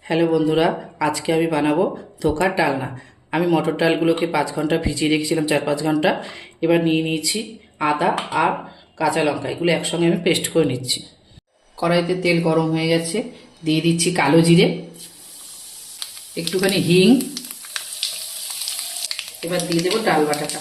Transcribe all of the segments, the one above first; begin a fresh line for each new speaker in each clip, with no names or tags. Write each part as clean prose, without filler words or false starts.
Hello বন্ধুরা, আজকে আমি বানাবো ধোকার ডালনা। আমি মটর ডালগুলোকে 5 ঘন্টা ভিজিয়ে রেখেছিলাম, 4-5 ঘন্টা। এবার নিয়ে নিয়েছি আদা আর কাঁচা লঙ্কা, এগুলো একসঙ্গে আমি পেস্ট করে নিচ্ছি। কড়াইতে তেল গরম হয়ে গেছে, দিয়ে দিচ্ছি কালো জিরে, একটুখানি হিং। এবার দিয়ে দেবো ডাল বাটাটা।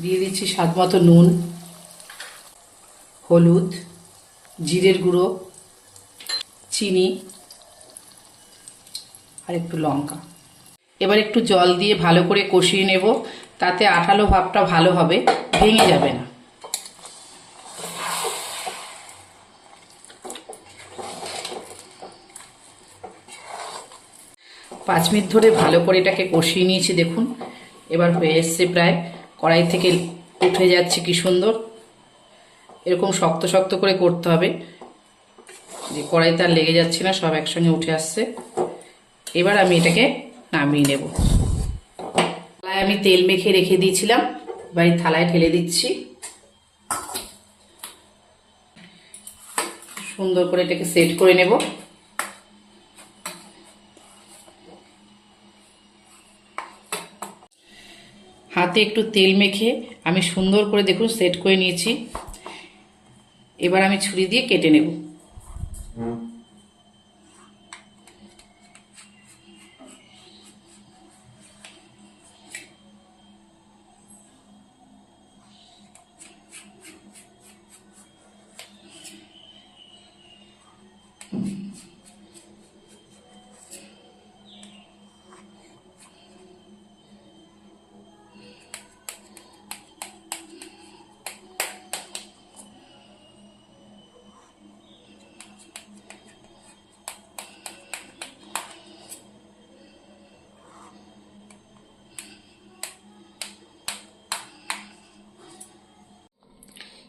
দিয়ে দিচ্ছি স্বাদ মতো নুন, হলুদ, জিরের গুঁড়ো, চিনি আর একটু লঙ্কা। এবার একটু জল দিয়ে ভালো করে কষিয়ে নেব, তাতে আঠালো ভাবটা ভালো হবে, ভেঙে যাবে না। পাঁচ মিনিট ধরে ভালো করে এটাকে কষিয়ে নিয়েছি, দেখুন এবার হয়ে এসছে প্রায়। কড়াই থেকে উঠে যাচ্ছে কি সুন্দর। এরকম শক্ত শক্ত করে করতে হবে, যে কড়াইতে আর লেগে যাচ্ছে না, সব একসঙ্গে উঠে আসছে। এবার আমি এটাকে নামিয়ে নেব। থালায় আমি তেল মেখে রেখে দিয়েছিলাম, এবার এই থালায় ঢেলে দিচ্ছি। সুন্দর করে এটাকে সেট করে নেব। হাতে একটু তেল মেখে আমি সুন্দর করে দেখুন সেট করে নিয়েছি। এবার আমি ছুরি দিয়ে কেটে নেব।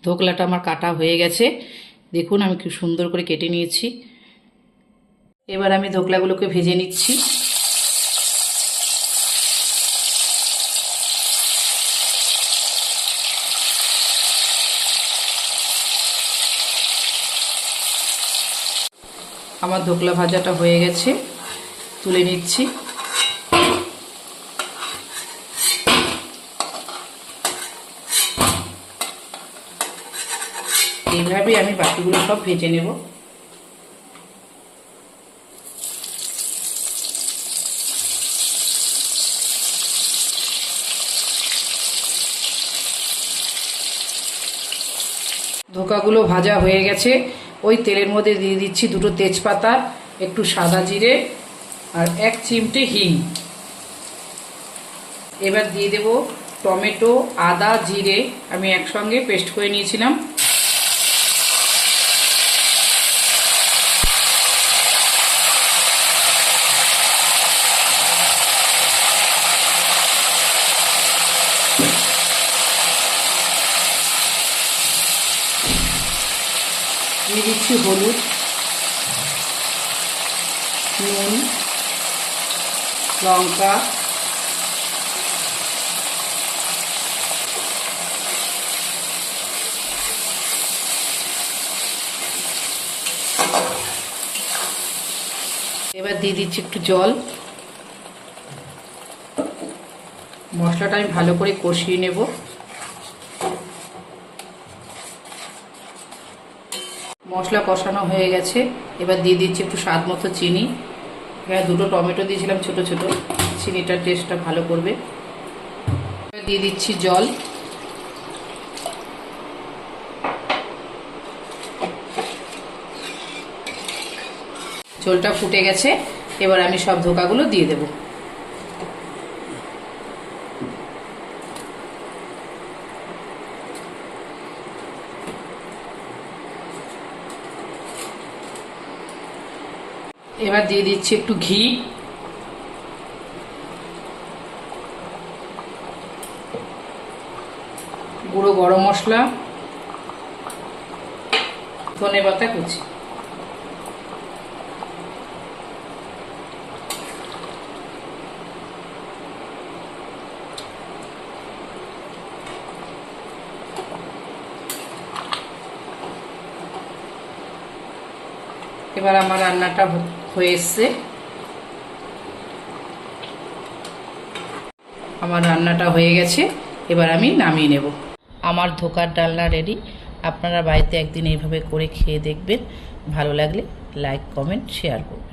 ধোকলাটা আমার কাটা হয়ে গেছে, দেখুন আমি খুব সুন্দর করে কেটে নিয়েছি। এবার আমি ধোকলাগুলোকে ভেজে নিচ্ছি। আমার ধোকলা ভাজাটা হয়ে গেছে, তুলে নিচ্ছি। এইভাবেই আমি বাকিগুলো সব ভেজে নেব। ধোকাগুলো ভাজা হয়ে গেছে, ওই তেলের মধ্যে দিয়ে দিচ্ছি 2টো তেজপাতা, একটু সাদা জিরে আর 1 চিমটে হিং। এবার দিয়ে দেব টমেটো, আদা, জিরে আমি একসঙ্গে পেস্ট করে নিয়েছিলাম। দিয়ে দিচ্ছি হলুদ, নুন, লঙ্কা, এবার দিয়ে দিচ্ছি একটু জল। মশলাটা আমি ভালো করে কষিয়ে নেব। মশলা কষানো হয়ে গেছে, এবার দিয়ে দিচ্ছি একটু স্বাদ মতো চিনি। এখানে 2টো টমেটো দিয়েছিলাম ছোট ছোট, চিনিটার টেস্টটা ভালো করবে। দিয়ে দিচ্ছি জল। ঝোলটা ফুটে গেছে, এবার আমি সব ধোকাগুলো দিয়ে দেব। এবার দিয়ে দিচ্ছি একটু ঘি, গুঁড়ো গরম মশলা, ধনেপাতা কুচি। এবার আমার রান্নাটা হয়ে এসছে। আমার রান্নাটা হয়ে গেছে, এবার আমি নামিয়ে নেব। আমার ধোকার ডালনা রেডি। আপনারা বাড়িতে একদিন এইভাবে করে খেয়ে দেখবেন। ভালো লাগলে লাইক, কমেন্ট, শেয়ার করবেন।